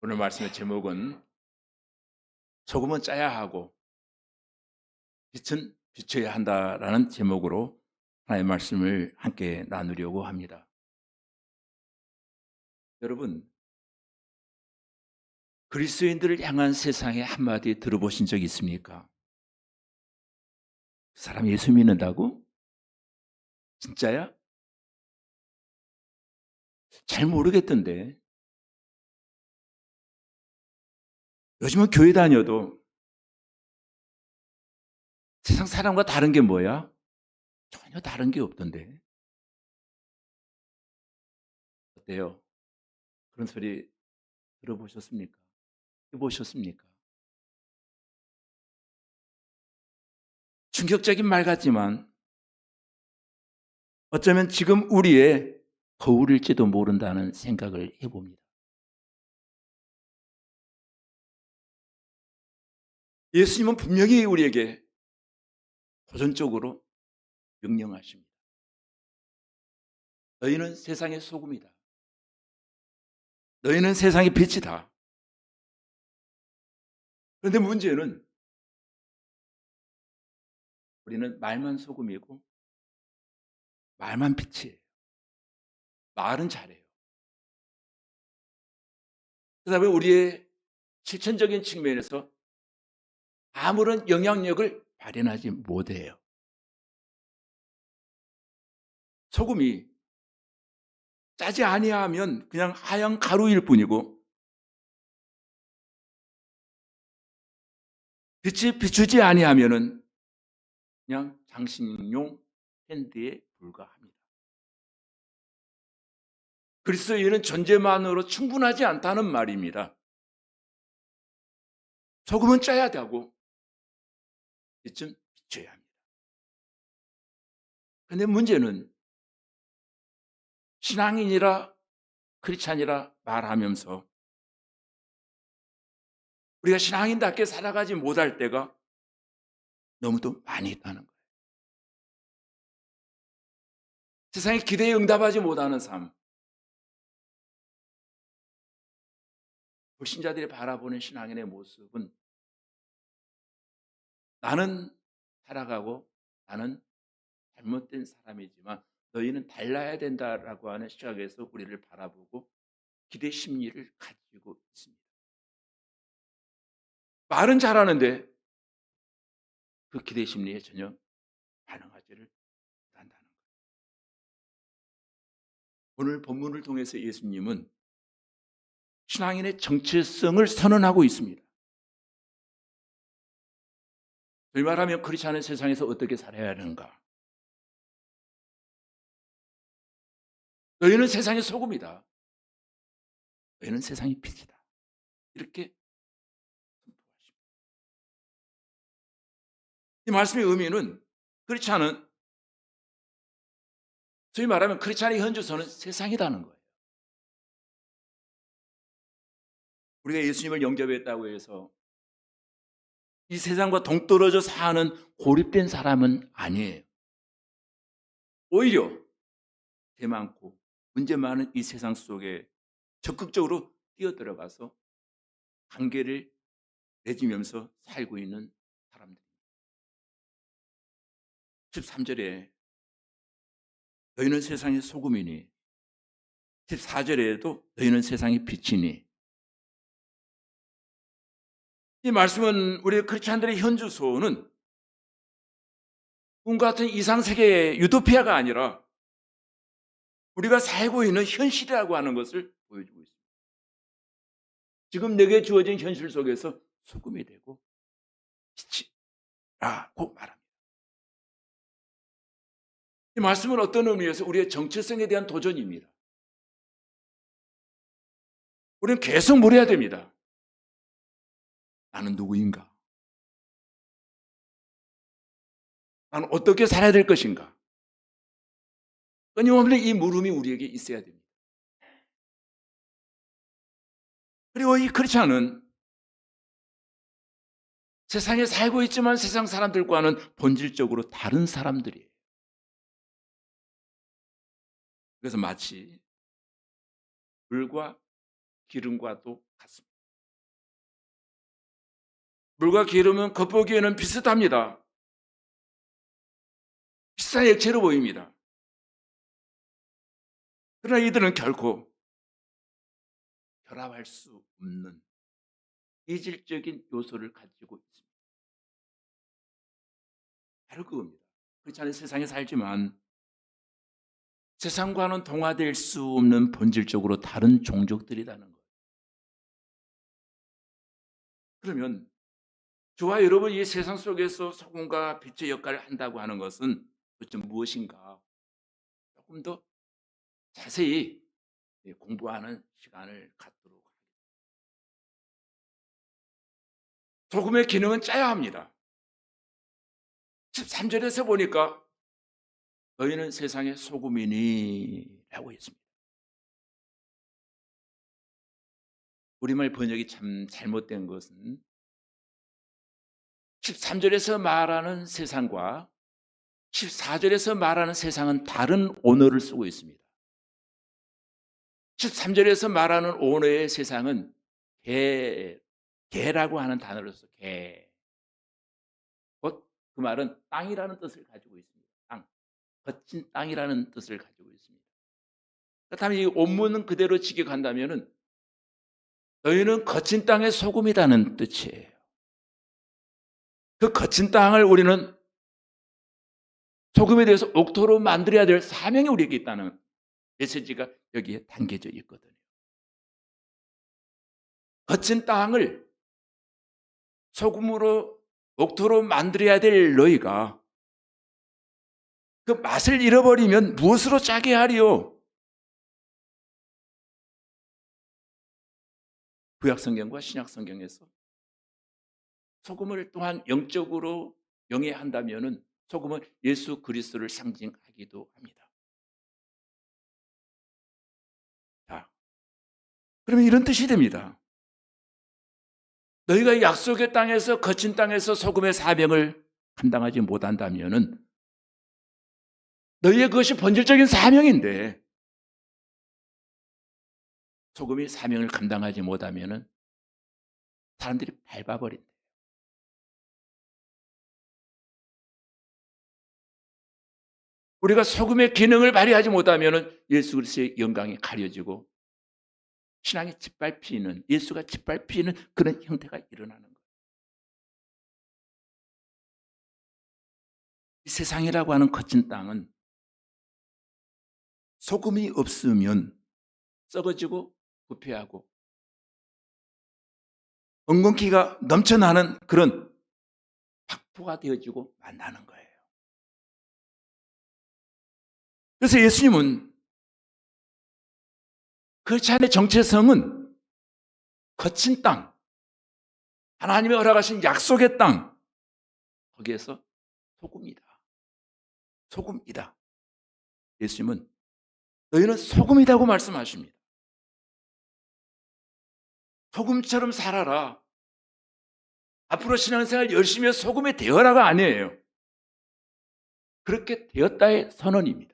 오늘 말씀의 제목은 소금은 짜야 하고 빛은 비춰야 한다라는 제목으로 하나님의 말씀을 함께 나누려고 합니다. 여러분, 그리스도인들을 향한 세상의 한마디 들어보신 적 있습니까? 그 사람 예수 믿는다고? 진짜야? 잘 모르겠던데. 요즘은 교회 다녀도 세상 사람과 다른 게 뭐야? 전혀 다른 게 없던데. 어때요? 그런 소리 들어보셨습니까? 해보셨습니까? 충격적인 말 같지만 어쩌면 지금 우리의 거울일지도 모른다는 생각을 해봅니다. 예수님은 분명히 우리에게 도전적으로 명령하십니다. 너희는 세상의 소금이다. 너희는 세상의 빛이다. 그런데 문제는 우리는 말만 소금이고 말만 빛이에요. 말은 잘해요. 그러다 보니 우리의 실천적인 측면에서 아무런 영향력을 발현하지 못해요. 소금이 짜지 아니하면 그냥 하얀 가루일 뿐이고 빛이 비추지 아니하면은 그냥 장식용 캔디에 불과합니다. 그리스도인은 존재만으로 충분하지 않다는 말입니다. 소금은 짜야 되고 빛은 비춰야 합니다. 그런데 문제는 신앙인이라 크리스찬이라 말하면서 우리가 신앙인답게 살아가지 못할 때가 너무도 많이 있다는 거예요. 세상의 기대에 응답하지 못하는 삶, 불신자들이 바라보는 신앙인의 모습은 나는 살아가고 나는 잘못된 사람이지만 너희는 달라야 된다라고 하는 시각에서 우리를 바라보고 기대 심리를 가지고 있습니다. 말은 잘하는데 그 기대 심리에 전혀 반응하지를 못한다는 거예요. 오늘 본문을 통해서 예수님은 신앙인의 정체성을 선언하고 있습니다. 소위 말하면 그렇지 않은 세상에서 어떻게 살아야 하는가? 너희는 세상의 소금이다. 너희는 세상의 빛이다. 이렇게 선포하십니다. 이 말씀의 의미는 그렇지 않은, 소위 말하면 그렇지 않은 현주소는 세상이라는 거예요. 우리가 예수님을 영접했다고 해서 이 세상과 동떨어져 사는 고립된 사람은 아니에요. 오히려 죄 많고 문제 많은 이 세상 속에 적극적으로 뛰어들어가서 관계를 맺으면서 살고 있는 사람들. 13절에 너희는 세상의 소금이니 14절에도 너희는 세상의 빛이니, 이 말씀은 우리 크리스찬들의 현주소는 꿈 같은 이상세계의 유토피아가 아니라 우리가 살고 있는 현실이라고 하는 것을 보여주고 있습니다. 지금 내게 주어진 현실 속에서 소금이 되고 빛이라고 말합니다. 이 말씀은 어떤 의미에서 우리의 정체성에 대한 도전입니다. 우리는 계속 물어야 됩니다. 나는 누구인가? 나는 어떻게 살아야 될 것인가? 끊임없는 이 물음이 우리에게 있어야 됩니다. 그리고 이 크리스찬은 세상에 살고 있지만 세상 사람들과는 본질적으로 다른 사람들이에요. 그래서 마치 물과 기름과도 같습니다. 물과 기름은 겉보기에는 비슷합니다. 비슷한 액체로 보입니다. 그러나 이들은 결코 결합할 수 없는 이질적인 요소를 가지고 있습니다. 바로 그겁니다. 그렇지 않은 세상에 살지만 세상과는 동화될 수 없는 본질적으로 다른 종족들이라는 것. 그러면 저와 여러분 이 세상 속에서 소금과 빛의 역할을 한다고 하는 것은 도대체 무엇인가? 조금 더 자세히 공부하는 시간을 갖도록 합니다. 소금의 기능은 짜야 합니다. 13절에서 보니까 너희는 세상의 소금이니 라고 했습니다. 우리말 번역이 참 잘못된 것은 13절에서 말하는 세상과 14절에서 말하는 세상은 다른 언어를 쓰고 있습니다. 13절에서 말하는 언어의 세상은 개라고 하는 단어를 써서 개. 곧 그 말은 땅이라는 뜻을 가지고 있습니다. 땅. 거친 땅이라는 뜻을 가지고 있습니다. 그렇다면 이 원문은 그대로 직역한다면 너희는 거친 땅의 소금이라는 뜻이에요. 그 거친 땅을 우리는 소금에 대해서 옥토로 만들어야 될 사명이 우리에게 있다는 메시지가 여기에 담겨져 있거든요. 거친 땅을 소금으로 옥토로 만들어야 될 너희가 그 맛을 잃어버리면 무엇으로 짜게 하리요? 구약성경과 신약성경에서 소금을 또한 영적으로 영해한다면 소금은 예수 그리스도를 상징하기도 합니다. 자, 그러면 이런 뜻이 됩니다. 너희가 약속의 땅에서 거친 땅에서 소금의 사명을 감당하지 못한다면 너희의 그것이 본질적인 사명인데 소금이 사명을 감당하지 못하면 사람들이 밟아버린다. 우리가 소금의 기능을 발휘하지 못하면 예수 그리스도의 영광이 가려지고 신앙이 짓밟히는, 예수가 짓밟히는 그런 형태가 일어나는 거예요. 이 세상이라고 하는 거친 땅은 소금이 없으면 썩어지고 부패하고 엉겅퀴가 넘쳐나는 그런 fak포가 되어지고 만나는 거예요. 그래서 예수님은 그 자의 정체성은 거친 땅, 하나님이 허락하신 약속의 땅, 거기에서 소금이다. 소금이다. 예수님은 너희는 소금이라고 말씀하십니다. 소금처럼 살아라. 앞으로 신앙생활 열심히 해서 소금이 되어라가 아니에요. 그렇게 되었다의 선언입니다.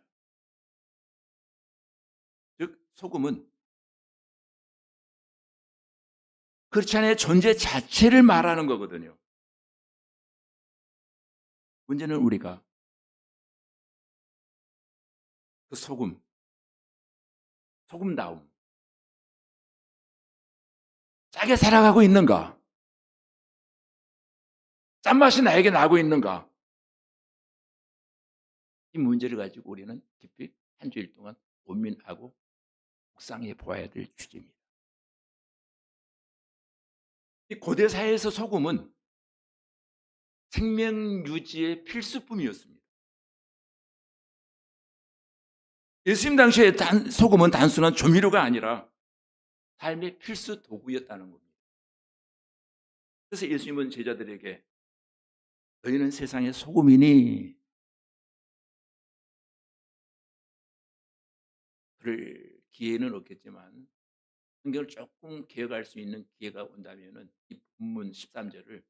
즉 소금은 크리스찬의 존재 자체를 말하는 거거든요. 문제는 우리가 그 소금다움 짜게 살아가고 있는가? 짠맛이 나에게 나고 있는가? 이 문제를 가지고 우리는 깊이 한 주일 동안 고민하고 묵상해 보아야 될 주제입니다. 이 고대 사회에서 소금은 생명 유지의 필수품이었습니다. 예수님 당시에 소금은 단순한 조미료가 아니라 삶의 필수 도구였다는 겁니다. 그래서 예수님은 제자들에게 너희는 세상의 소금이니 그럴 기회는 없겠지만 성경을 조금 개혁할 수 있는 기회가 온다면 이 본문 13절을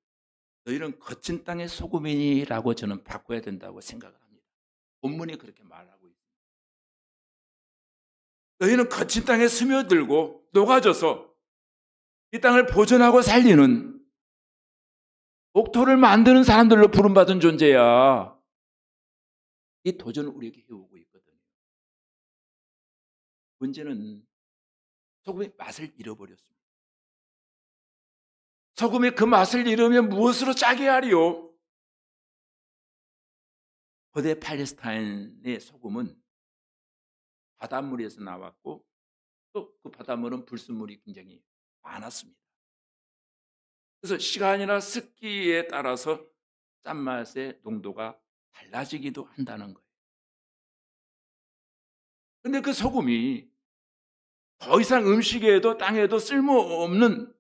너희는 거친 땅의 소금이니라고 저는 바꿔야 된다고 생각을 합니다. 본문이 그렇게 말하고 있습니다. 너희는 거친 땅에 스며들고 녹아져서 이 땅을 보존하고 살리는 옥토를 만드는 사람들로 부름받은 존재야. 이 도전을 우리에게 해오고 있거든요. 문제는 소금의 맛을 잃어버렸습니다. 소금의 그 맛을 잃으면 무엇으로 짜게 하리요? 고대 팔레스타인의 소금은 바닷물에서 나왔고 또 그 바닷물은 불순물이 굉장히 많았습니다. 그래서 시간이나 습기에 따라서 짠맛의 농도가 달라지기도 한다는 거예요. 근데 그 소금이 더 이상 음식에도 땅에도 쓸모없는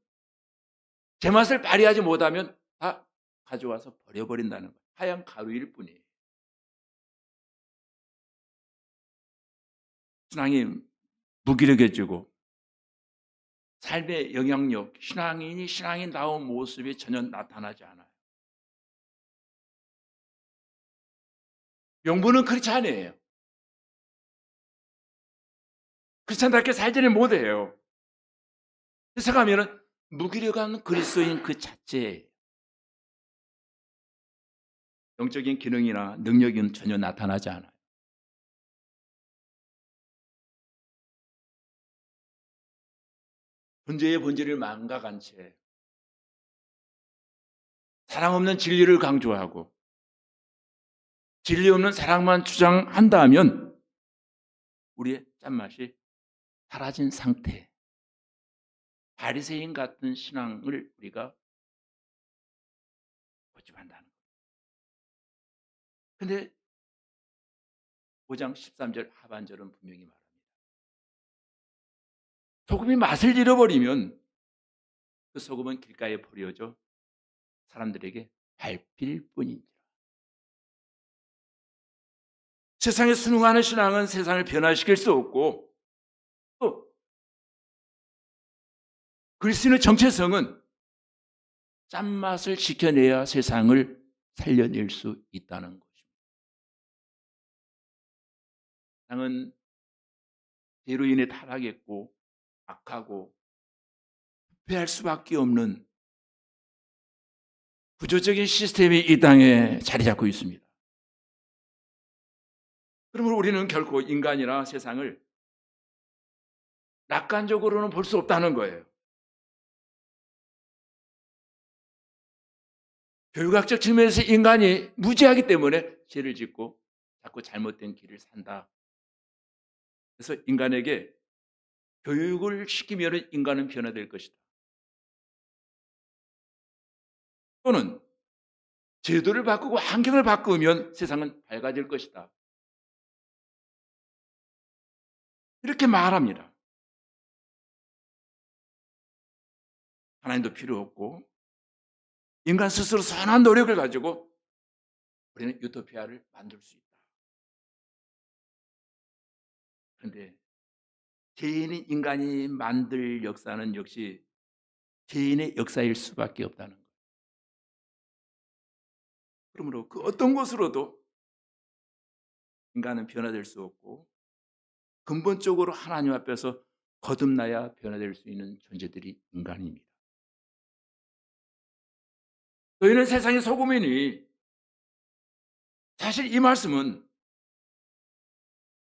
제맛을 발휘하지 못하면 다 가져와서 버려버린다는 거예요. 하얀 가루일 뿐이에요. 신앙이 무기력해지고 삶의 영향력, 신앙인이 신앙인다운 모습이 전혀 나타나지 않아요. 명분은 크리스찬이에요. 크리스찬답게 살지를 못해요. 해석하면은 무기력한 그리스도인 그 자체예요. 영적인 기능이나 능력은 전혀 나타나지 않아요. 존재의 본질을 망각한 채 사랑 없는 진리를 강조하고 진리 없는 사랑만 주장한다면 우리의 짠맛이 사라진 상태, 바리새인 같은 신앙을 우리가 고집한다는 거예요. 그런데 5장 13절 하반절은 분명히 말합니다. 소금이 맛을 잃어버리면 그 소금은 길가에 버려져 사람들에게 밟힐 뿐이니라. 세상에 순응하는 신앙은 세상을 변화시킬 수 없고 또 그리스도인의 정체성은 짠맛을 지켜내야 세상을 살려낼 수 있다는 것입니다. 세상은 죄로 인해 타락했고 악하고 부패할 수밖에 없는 구조적인 시스템이 이 땅에 자리 잡고 있습니다. 그러므로 우리는 결코 인간이나 세상을 낙관적으로는 볼 수 없다는 거예요. 교육학적 측면에서 인간이 무지하기 때문에 죄를 짓고 자꾸 잘못된 길을 산다. 그래서 인간에게 교육을 시키면 인간은 변화될 것이다. 또는 제도를 바꾸고 환경을 바꾸면 세상은 밝아질 것이다. 이렇게 말합니다. 하나님도 필요 없고 인간 스스로 선한 노력을 가지고 우리는 유토피아를 만들 수 있다. 그런데 개인이 인간이 만들 역사는 역시 개인의 역사일 수밖에 없다는 거예요. 그러므로 그 어떤 것으로도 인간은 변화될 수 없고 근본적으로 하나님 앞에서 거듭나야 변화될 수 있는 존재들이 인간입니다. 저희는 세상의 소금이니 사실 이 말씀은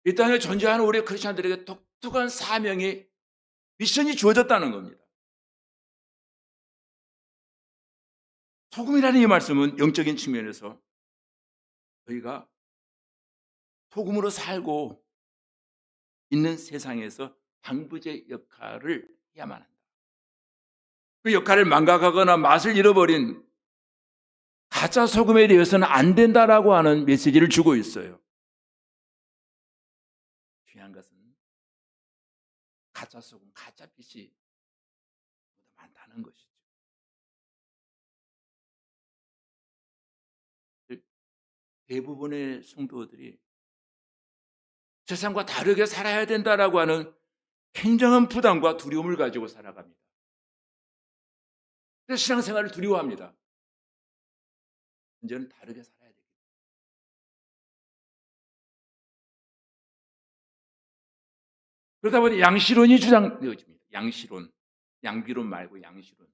이 땅에 존재하는 우리 크리스천들에게 독특한 사명이 미션이 주어졌다는 겁니다. 소금이라는 이 말씀은 영적인 측면에서 저희가 소금으로 살고 있는 세상에서 방부제 역할을 해야만 한다. 그 역할을 망각하거나 맛을 잃어버린 가짜 소금에 대해서는 안 된다라고 하는 메시지를 주고 있어요. 중요한 것은 가짜 소금, 가짜 빛이 많다는 것이죠. 대부분의 성도들이 세상과 다르게 살아야 된다라고 하는 굉장한 부담과 두려움을 가지고 살아갑니다. 그래서 신앙생활을 두려워합니다. 문제는 다르게 살아야 되겠다. 그러다 보니 양시론이 주장되어집니다. 양시론. 양비론 말고 양시론.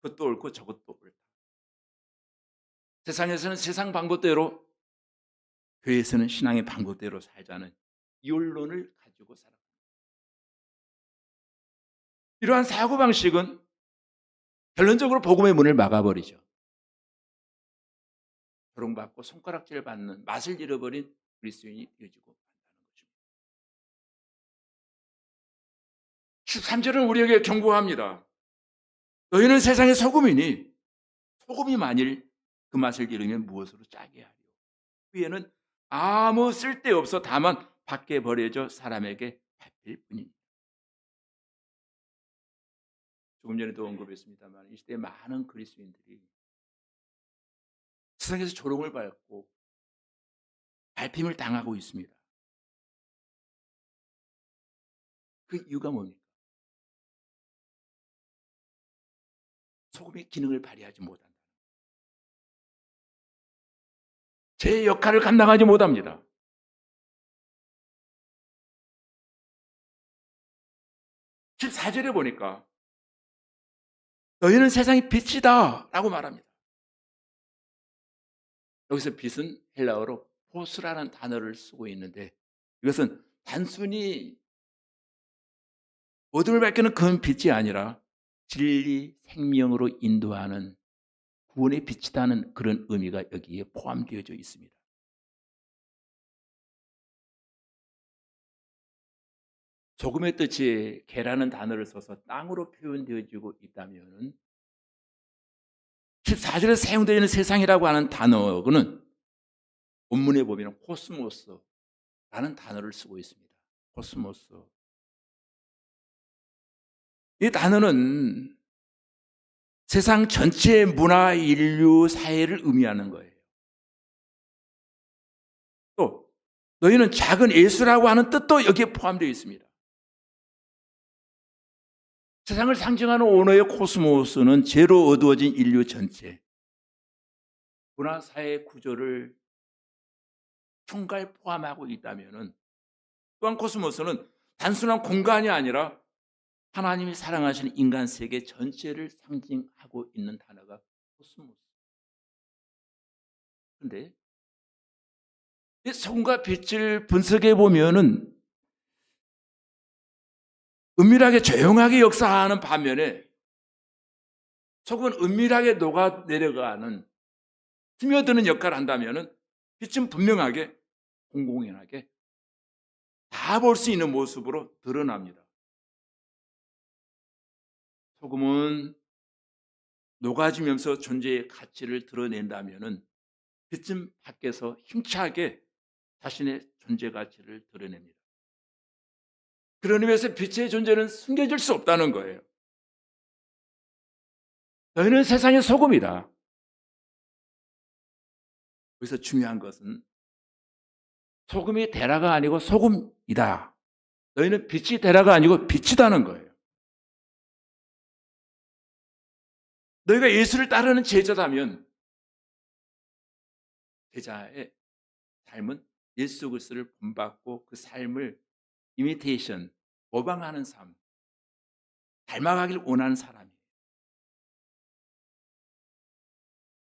그것도 옳고 저것도 옳다. 세상에서는 세상 방법대로, 교회에서는 신앙의 방법대로 살자는 이원론을 가지고 살아갑니다. 이러한 사고방식은 결론적으로 복음의 문을 막아버리죠. 조롱받고 손가락질 받는, 맛을 잃어버린 그리스도인이 되어지고 한다는 것입니다. 13절은 우리에게 경고합니다. 너희는 세상의 소금이니 소금이 만일 그 맛을 잃으면 무엇으로 짜게 하리요. 위에는 아무 쓸데없어 다만 밖에 버려져 사람에게 밟힐 뿐입니다. 조금 전에도 언급했습니다만 이 시대에 많은 그리스도인들이 세상에서 조롱을 받고 밟힘을 당하고 있습니다. 그 이유가 뭡니까? 소금의 기능을 발휘하지 못한다. 제 역할을 감당하지 못합니다. 14절에 보니까 너희는 세상의 빛이다 라고 말합니다. 여기서 빛은 헬라어로 포스라는 단어를 쓰고 있는데 이것은 단순히 어둠을 밝히는 그런 빛이 아니라 진리, 생명으로 인도하는 구원의 빛이라는 그런 의미가 여기에 포함되어져 있습니다. 소금의 뜻이 개라는 단어를 써서 땅으로 표현되어지고 있다면 14절에 사용되어 있는 세상이라고 하는 단어는 본문에 보면 코스모스라는 단어를 쓰고 있습니다. 코스모스. 이 단어는 세상 전체의 문화, 인류, 사회를 의미하는 거예요. 또 너희는 작은 예수라고 하는 뜻도 여기에 포함되어 있습니다. 세상을 상징하는 언어의 코스모스는 죄로 어두워진 인류 전체, 문화, 사회 구조를 총괄 포함하고 있다면 또한 코스모스는 단순한 공간이 아니라 하나님이 사랑하시는 인간 세계 전체를 상징하고 있는 단어가 코스모스. 그런데 이 소금과 빛을 분석해 보면은 은밀하게 조용하게 역사하는 반면에 소금은 은밀하게 녹아 내려가는 스며드는 역할을 한다면은 빛은 분명하게 공공연하게 다 볼 수 있는 모습으로 드러납니다. 소금은 녹아지면서 존재의 가치를 드러낸다면은 빛은 밖에서 힘차게 자신의 존재 가치를 드러냅니다. 그런 의미에서 빛의 존재는 숨겨질 수 없다는 거예요. 너희는 세상의 소금이다. 여기서 중요한 것은 소금이 대라가 아니고 소금이다. 너희는 빛이 대라가 아니고 빛이다는 거예요. 너희가 예수를 따르는 제자다면 제자의 삶은 예수 그리스도를 본받고 그 삶을 이미테이션, 모방하는 삶, 닮아가길 원하는 사람이에요.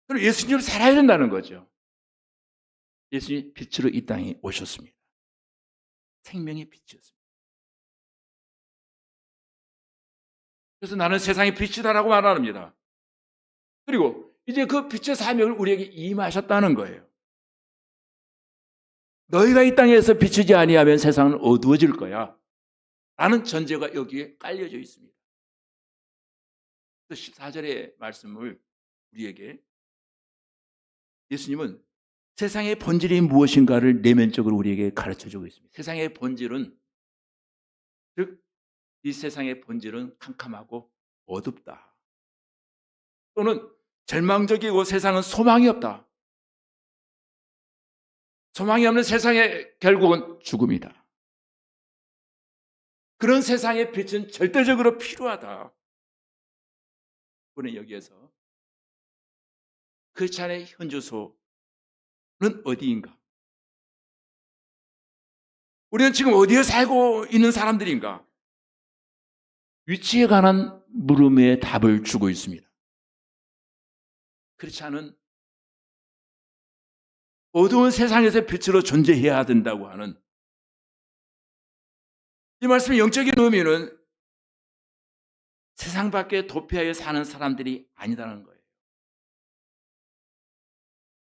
그럼 예수님을 살아야 된다는 거죠. 예수님이 빛으로 이 땅에 오셨습니다. 생명의 빛이었습니다. 그래서 나는 세상의 빛이다라고 말합니다. 그리고 이제 그 빛의 사명을 우리에게 임하셨다는 거예요. 너희가 이 땅에서 비추지 아니하면 세상은 어두워질 거야 라는 전제가 여기에 깔려져 있습니다. 14절의 말씀을 우리에게 예수님은 세상의 본질이 무엇인가를 내면적으로 우리에게 가르쳐주고 있습니다. 세상의 본질은, 즉 이 세상의 본질은 캄캄하고 어둡다. 또는 절망적이고 세상은 소망이 없다. 소망이 없는 세상의 결국은 죽음이다. 그런 세상의 빛은 절대적으로 필요하다. 우리는 여기에서 크리스찬의 현주소는 어디인가? 우리는 지금 어디에 살고 있는 사람들인가? 위치에 관한 물음에 답을 주고 있습니다. 그렇지 않은 어두운 세상에서 빛으로 존재해야 된다고 하는 이 말씀의 영적인 의미는 세상 밖에 도피하여 사는 사람들이 아니다는 거예요.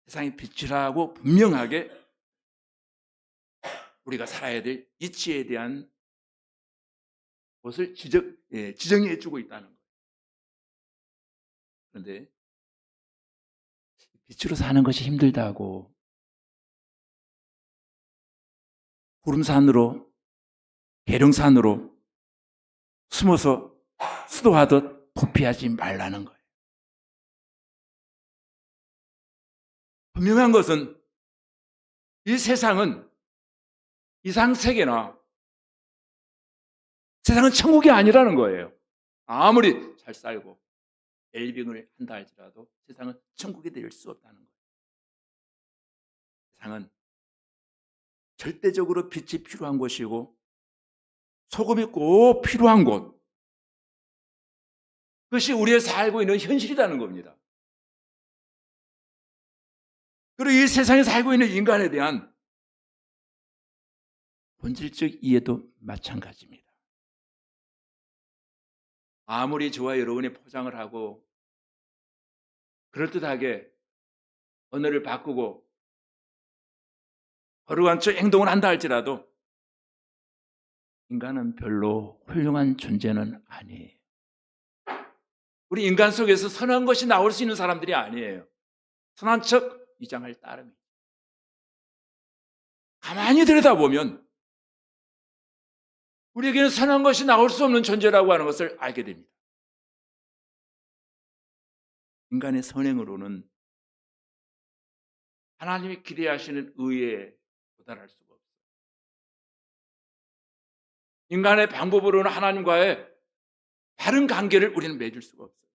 세상의 빛이라고 분명하게 우리가 살아야 될 이치에 대한 것을 지정해 주고 있다는 거예요. 그런데 빛으로 사는 것이 힘들다고 구름산으로 계룡산으로 숨어서 수도하듯 도피하지 말라는 거예요. 분명한 것은 이 세상은 이상세계나 세상은 천국이 아니라는 거예요. 아무리 잘 살고 엘빙을 한다 할지라도 세상은 천국이 될 수 없다는 거예요. 세상은 절대적으로 빛이 필요한 곳이고 소금이 꼭 필요한 곳, 그것이 우리의 살고 있는 현실이라는 겁니다. 그리고 이 세상에 살고 있는 인간에 대한 본질적 이해도 마찬가지입니다. 아무리 저와 여러분이 포장을 하고 그럴듯하게 언어를 바꾸고 거룩한 척 행동을 한다 할지라도 인간은 별로 훌륭한 존재는 아니에요. 우리 인간 속에서 선한 것이 나올 수 있는 사람들이 아니에요. 선한 척 위장할 따름이에요. 가만히 들여다보면 우리에게는 선한 것이 나올 수 없는 존재라고 하는 것을 알게 됩니다. 인간의 선행으로는 하나님이 기대하시는 의에 도달할 수가 없어요. 인간의 방법으로는 하나님과의 바른 관계를 우리는 맺을 수가 없어요.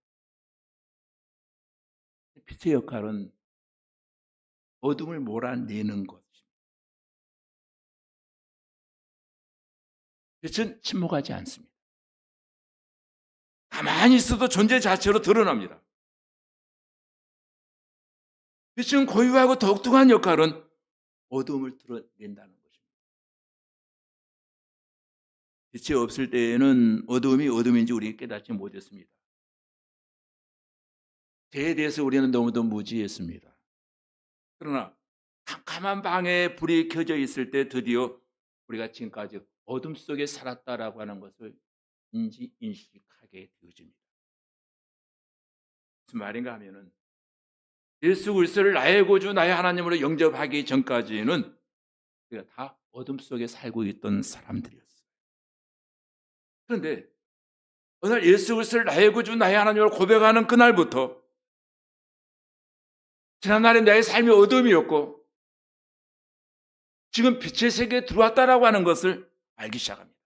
빛의 역할은 어둠을 몰아내는 것입니다. 빛은 침묵하지 않습니다. 가만히 있어도 존재 자체로 드러납니다. 빛은 고유하고 독특한 역할은 어둠을 드러낸다는 것입니다. 빛이 없을 때에는 어둠이 어둠인지 우리가 깨닫지 못했습니다. 죄에 대해서 우리는 너무도 무지했습니다. 그러나 캄캄한 방에 불이 켜져 있을 때 드디어 우리가 지금까지 어둠 속에 살았다라고 하는 것을 인식하게 되어집니다. 무슨 말인가 하면은 예수 그리스도를 나의 구주 나의 하나님으로 영접하기 전까지는 우리가 다 어둠 속에 살고 있던 사람들이었어요. 그런데 어느 날 예수 그리스도를 나의 구주 나의 하나님으로 고백하는 그날부터 지난날에 나의 삶이 어둠이었고 지금 빛의 세계에 들어왔다라고 하는 것을 알기 시작합니다.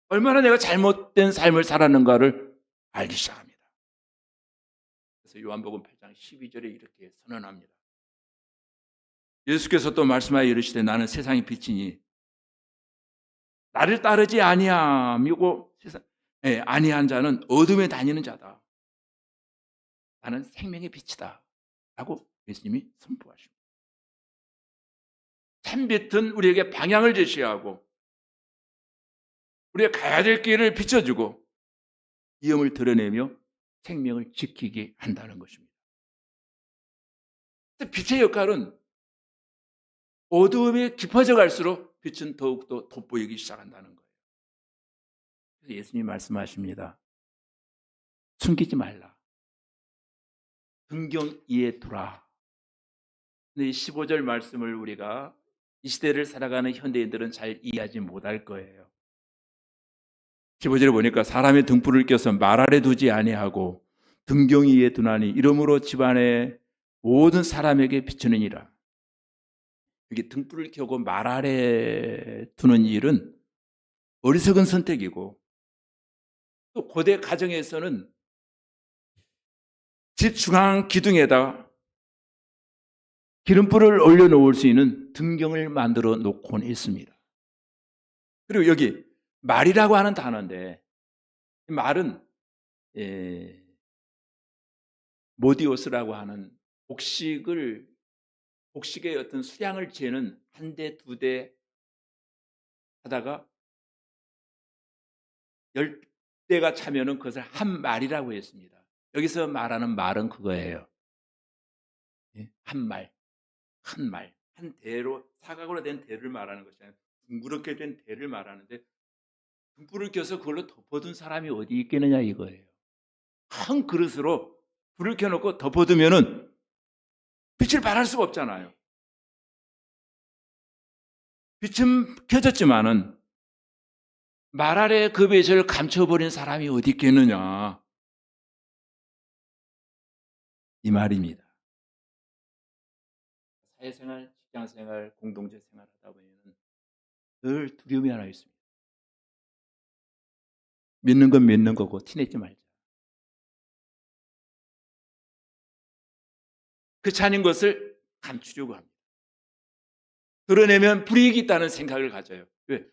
얼마나 내가 잘못된 삶을 살았는가를 알기 시작합니다. 그래서 요한복음 8장 12절에 이렇게 선언합니다. 예수께서 또 말씀하여 이르시되 나는 세상의 빛이니 나를 따르지 아니함이고 아니한 자는 어둠에 다니는 자다. 나는 생명의 빛이다 라고 예수님이 선포하십니다. 참빛은 우리에게 방향을 제시하고 우리가 가야 될 길을 비춰주고 위험을 드러내며 생명을 지키게 한다는 것입니다. 빛의 역할은 어두움이 깊어져 갈수록 빛은 더욱더 돋보이기 시작한다는 거예요. 그래서 예수님이 말씀하십니다. 숨기지 말라. 등경이에 두라. 이 15절 말씀을 우리가 이 시대를 살아가는 현대인들은 잘 이해하지 못할 거예요. 15절에 보니까 사람의 등불을 껴서 말 아래 두지 아니하고 등경이에 두나니 이러므로 집안의 모든 사람에게 비추느니라. 여기 등불을 켜고 말 아래 두는 일은 어리석은 선택이고 또 고대 가정에서는 집 중앙 기둥에다 기름불을 올려놓을 수 있는 등경을 만들어 놓곤 있습니다. 그리고 여기 말이라고 하는 단어인데 이 말은 예, 모디오스라고 하는 복식의 어떤 수량을 재는 한 대, 두 대 하다가 10대가 차면은 그것을 한 말이라고 했습니다. 여기서 말하는 말은 그거예요. 예, 한 말, 한 말, 한 대로 사각으로 된 대를 말하는 것이 아니라 둥그렇게 된 대를 말하는데 등불을 켜서 그걸로 덮어둔 사람이 어디 있겠느냐 이거예요. 한 그릇으로 불을 켜놓고 덮어두면은 빛을 발할 수가 없잖아요. 빛은 켜졌지만은 말 아래 그 빛을 감춰버린 사람이 어디 있겠느냐 이 말입니다. 사회생활, 직장생활, 공동체 생활 하다 보면 늘 두려움이 하나 있습니다. 믿는 건 믿는 거고 티내지 말자. 그 차린 것을 감추려고 합니다. 드러내면 불이익이 있다는 생각을 가져요. 왜?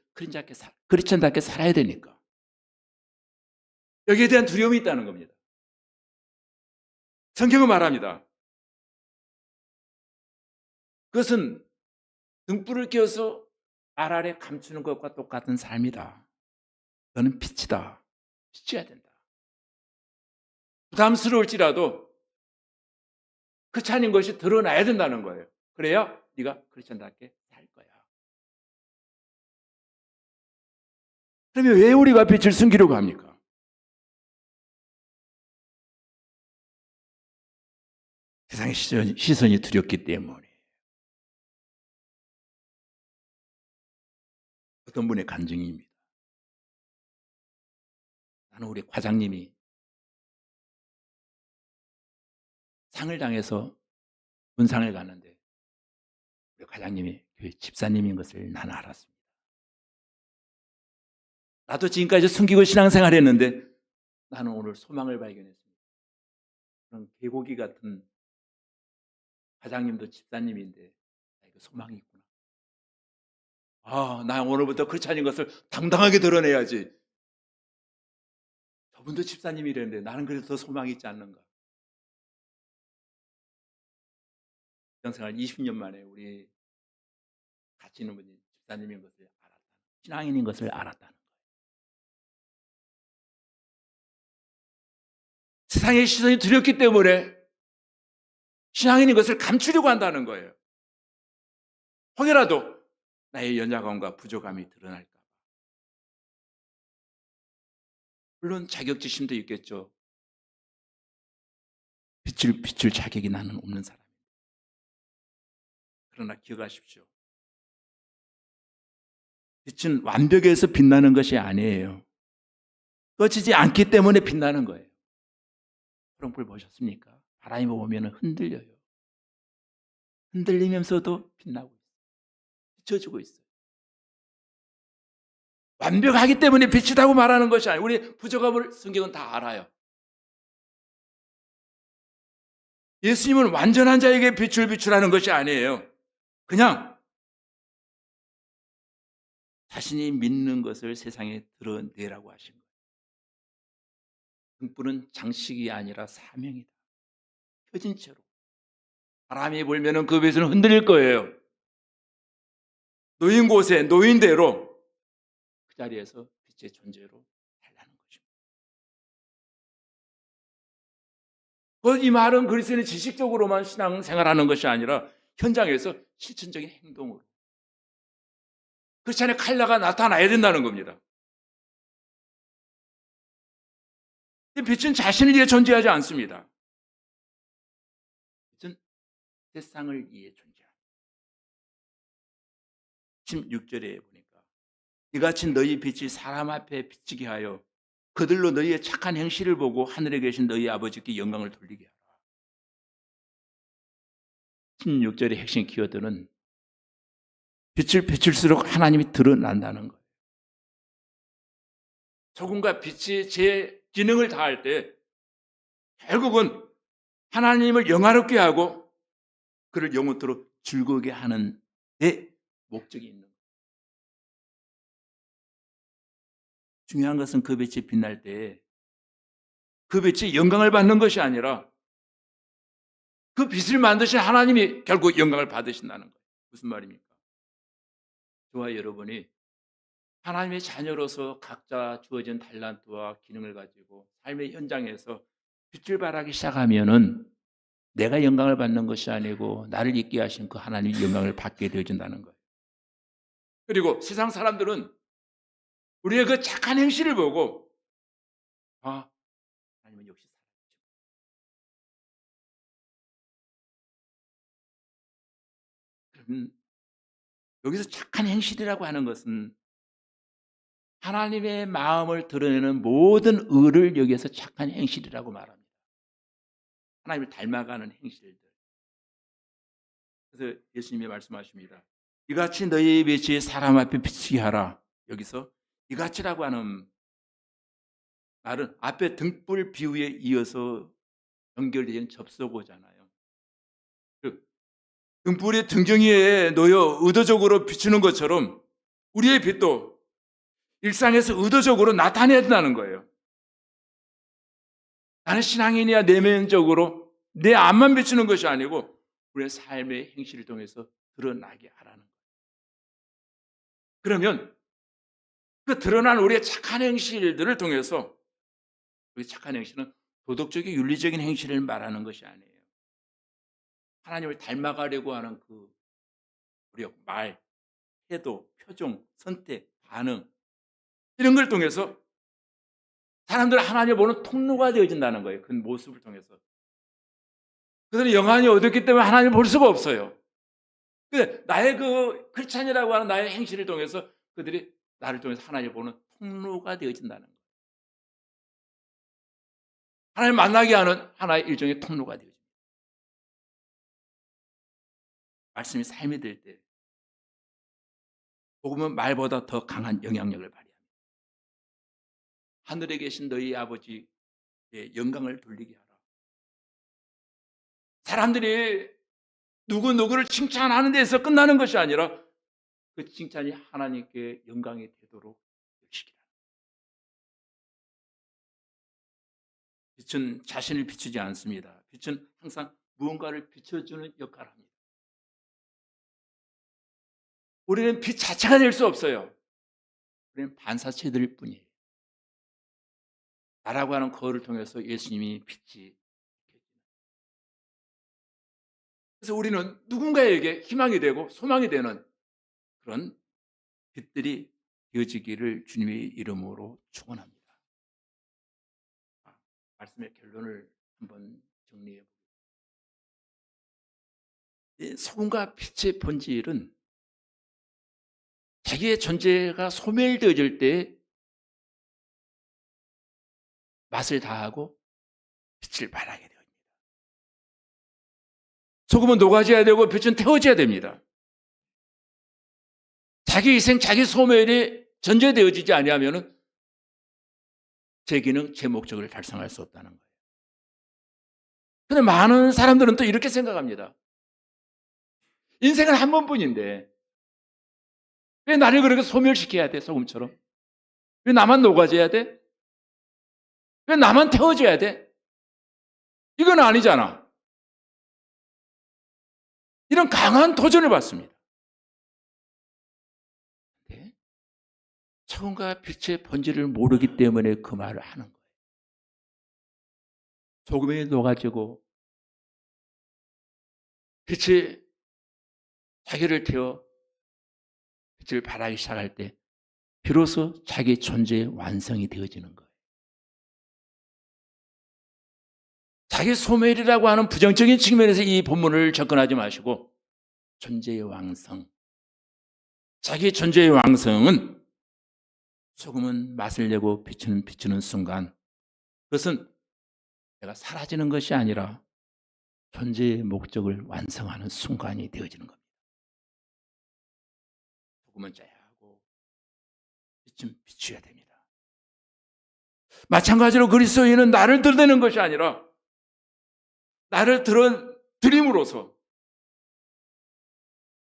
크리스천답게 살아야 되니까. 여기에 대한 두려움이 있다는 겁니다. 성경은 말합니다. 그것은 등불을 켜서 알 아래 감추는 것과 똑같은 삶이다. 너는 빛이다. 비춰야 된다. 부담스러울지라도 그 차린 것이 드러나야 된다는 거예요. 그래야 네가 크리스천답게 살 거야. 그러면 왜 우리가 빛을 숨기려고 합니까? 세상의 시선이 두렵기 때문에. 어떤 분의 간증입니다. 나는 우리 과장님이 상을 당해서 문상을 가는데 우리 과장님이 교회 집사님인 것을 나는 알았습니다. 나도 지금까지 숨기고 신앙생활 했는데 나는 오늘 소망을 발견했습니다. 그런 개고기 같은 과장님도 집사님인데 소망이 있구나. 나 오늘부터 크리스찬인 것을 당당하게 드러내야지. 저분도 집사님이랬는데 나는 그래도 더 소망이 있지 않는가. 신앙생활 20년 만에 우리 같이 있는 분이 집사님인 것을 알았다. 신앙인인 것을 알았다는 거예요. 세상의 시선이 두렵기 때문에 신앙인인 것을 감추려고 한다는 거예요. 혹여라도 나의 연약함과 부족함이 드러날까 봐. 물론 자격지심도 있겠죠. 비출 자격이 나는 없는 사람. 그러나 기억하십시오. 빛은 완벽해서 빛나는 것이 아니에요. 꺼지지 않기 때문에 빛나는 거예요. 초롱불 보셨습니까? 바람이 오면 흔들려요. 흔들리면서도 빛나고 있어요. 비춰주고 있어요. 완벽하기 때문에 빛이라고 말하는 것이 아니에요. 우리 부족함을 성경은 다 알아요. 예수님은 완전한 자에게 빛을 비추라는 것이 아니에요. 그냥 자신이 믿는 것을 세상에 드러내라고 하신 거예요. 등불은 장식이 아니라 사명이다. 켜진 채로. 바람이 불면 그 빛은 흔들릴 거예요. 놓인 곳에 놓인 대로 그 자리에서 빛의 존재로 달라는 것입니다. 이 말은 그리스도인이 지식적으로만 신앙생활하는 것이 아니라 현장에서 실천적인 행동으로 크리스찬의 칼라가 나타나야 된다는 겁니다. 빛은 자신을 위해 존재하지 않습니다. 빛은 세상을 위해 존재합니다. 16절에 보니까 이같이 너희 빛이 사람 앞에 비치게 하여 그들로 너희의 착한 행실을 보고 하늘에 계신 너희 아버지께 영광을 돌리게 하라. 16절의 핵심 키워드는 빛을 비출수록 하나님이 드러난다는 거예요. 소금과 빛이 제 기능을 다할 때 결국은 하나님을 영화롭게 하고 그를 영원토록 즐거우게 하는 데 목적이 있는 거예요. 중요한 것은 그 빛이 빛날 때 그 빛이 영광을 받는 것이 아니라 그 빛을 만드신 하나님이 결국 영광을 받으신다는 거예요. 무슨 말입니까? 저와 여러분이 하나님의 자녀로서 각자 주어진 달란트와 기능을 가지고 삶의 현장에서 빛을 발하기 시작하면은 내가 영광을 받는 것이 아니고 나를 있게 하신 그 하나님의 영광을 받게 되어진다는 거예요. 그리고 세상 사람들은 우리의 그 착한 행실을 보고 하나님은 역시 살아있죠. 여기서 착한 행실이라고 하는 것은 하나님의 마음을 드러내는 모든 의를 여기서 착한 행실이라고 말합니다. 하나님을 닮아가는 행실들. 그래서 예수님이 말씀하십니다. 이같이 너희의 빛이 사람 앞에 비치게 하라. 여기서 이같이라고 하는 말은 앞에 등불 비유에 이어서 연결된 접속어잖아요. 등불이 등정이에 놓여 의도적으로 비추는 것처럼 우리의 빛도 일상에서 의도적으로 나타내야 된다는 거예요. 나는 신앙인이야 내면적으로 내 앞만 비추는 것이 아니고 우리의 삶의 행실을 통해서 드러나게 하라는 거예요. 그러면 그 드러난 우리의 착한 행실들을 통해서 우리 착한 행실은 도덕적인 윤리적인 행실을 말하는 것이 아니에요. 하나님을 닮아가려고 하는 그 노력, 말, 태도, 표정, 선택, 반응 이런 걸 통해서 사람들은 하나님을 보는 통로가 되어진다는 거예요. 그 모습을 통해서. 그들은 영안이 어둡기 때문에 하나님을 볼 수가 없어요. 근데 나의 그 크리스찬이라고 하는 나의 행실을 통해서 그들이 나를 통해서 하나님을 보는 통로가 되어진다는 거예요. 하나님을 만나게 하는 하나의 일종의 통로가 되어집니다. 말씀이 삶이 될 때 복음은 말보다 더 강한 영향력을 발휘합니다. 하늘에 계신 너희 아버지의 영광을 돌리게 하라. 사람들이 누구누구를 칭찬하는 데서 끝나는 것이 아니라 그 칭찬이 하나님께 영광이 되도록 시키라. 빛은 자신을 비추지 않습니다. 빛은 항상 무언가를 비춰주는 역할을 합니다. 우리는 빛 자체가 될 수 없어요. 우리는 반사체들일 뿐이에요. 나라고 하는 거울을 통해서 예수님이 빛이. 그래서 우리는 누군가에게 희망이 되고 소망이 되는 그런 빛들이 되어지기를 주님의 이름으로 축원합니다. 말씀의 결론을 한번 정리해 보겠습니다. 소금과 빛의 본질은 자기의 존재가 소멸되어질 때 맛을 다하고 빛을 발하게 됩니다. 소금은 녹아져야 되고 빛은 태워져야 됩니다. 자기 희생, 자기 소멸이 전제되어지지 아니하면 제 기능, 제 목적을 달성할 수 없다는 거예요. 그런데 많은 사람들은 또 이렇게 생각합니다. 인생은 한 번뿐인데 왜 나를 그렇게 소멸시켜야 돼, 소금처럼? 왜 나만 녹아져야 돼? 왜 나만 태워져야 돼? 이건 아니잖아. 이런 강한 도전을 받습니다. 네? 소금과 빛의 본질을 모르기 때문에 그 말을 하는 거예요. 소금이 녹아지고 빛이 자기를 태워 빛을 발하기 시작할 때 비로소 자기 존재의 완성이 되어지는 거예요. 자기 소멸이라고 하는 부정적인 측면에서 이 본문을 접근하지 마시고 존재의 왕성, 자기 존재의 왕성은 소금은 맛을 내고 비추는 순간 그것은 내가 사라지는 것이 아니라 존재의 목적을 완성하는 순간이 되어지는 겁니다. 소금은 짜야 하고 빛은 비춰야 됩니다. 마찬가지로 그리스도인은 나를 드러내는 것이 아니라 나를 드림으로써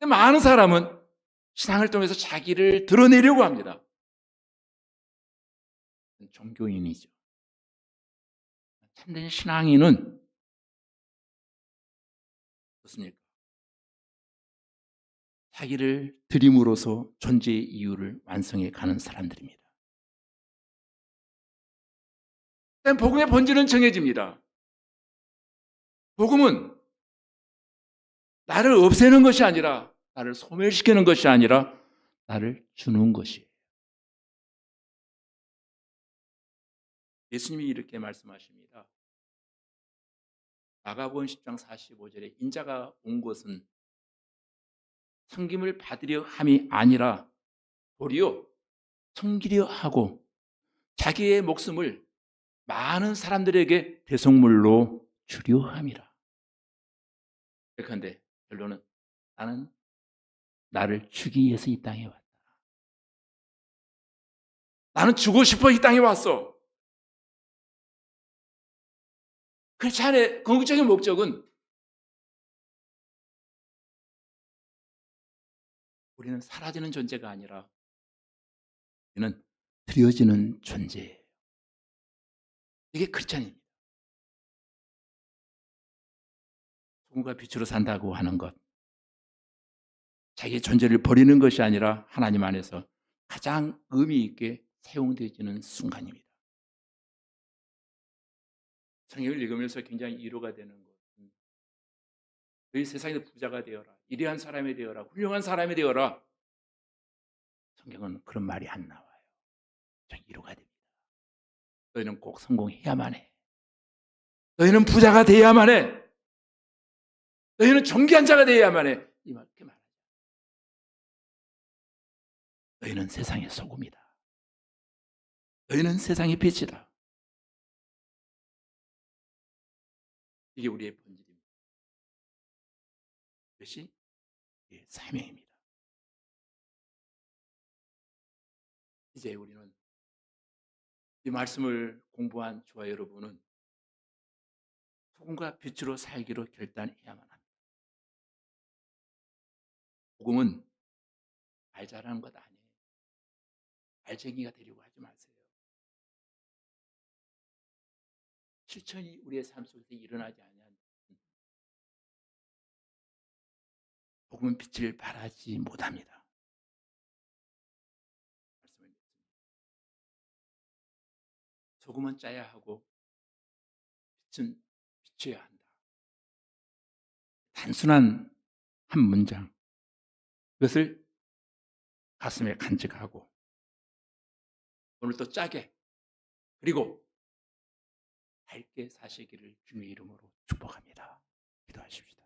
많은 사람은 신앙을 통해서 자기를 드러내려고 합니다. 종교인이죠. 참된 신앙인은 어떻습니까? 자기를 드림으로써 존재의 이유를 완성해 가는 사람들입니다. 복음의 본질은 정해집니다. 복음은 나를 없애는 것이 아니라, 나를 소멸시키는 것이 아니라 나를 주는 것이에요. 예수님이 이렇게 말씀하십니다. 마가복음 10장 45절에 인자가 온 것은 섬김을 받으려 함이 아니라 도리어 섬기려 하고 자기의 목숨을 많은 사람들에게 대속물로 주려 함이라. 그런데 결론은 나는 나를 주기 위해서 이 땅에 왔다. 나는 주고 싶어 이 땅에 왔어. 그렇지 않아. 궁극적인 목적은 우리는 사라지는 존재가 아니라 우리는 드려지는 존재예요. 이게 크리스찬입니다. 소금과 빛으로 산다고 하는 것, 자기의 존재를 버리는 것이 아니라 하나님 안에서 가장 의미 있게 사용되어지는 순간입니다. 성경을 읽으면서 굉장히 위로가 되는 것은 너희 세상에서 부자가 되어라, 위대한 사람이 되어라, 훌륭한 사람이 되어라. 성경은 그런 말이 안 나와요. 좀 위로가 됩니다. 너희는 꼭 성공해야만 해. 너희는 부자가 되어야만 해. 너희는 존귀한 자가 되어야만 해. 이렇게 말하죠. 너희는 세상의 소금이다. 너희는 세상의 빛이다. 이게 우리의 본질입니다. 그것이 우리의 사명입니다. 이제 우리는 이 말씀을 공부한 저와 여러분은 소금과 빛으로 살기로 결단해야만 합니다. 복음은 말 잘하는 것 아니에요. 알쟁이가 되려고 하지 마세요. 실천이 우리의 삶 속에서 일어나지 않으면 복음은 빛을 발하지 못합니다. 말씀을 믿습니다. 소금은 짜야 하고 빛은 비춰야 한다. 단순한 한 문장, 그것을 가슴에 간직하고 오늘도 짜게 그리고 밝게 사시기를 주의 이름으로 축복합니다. 기도하십시다.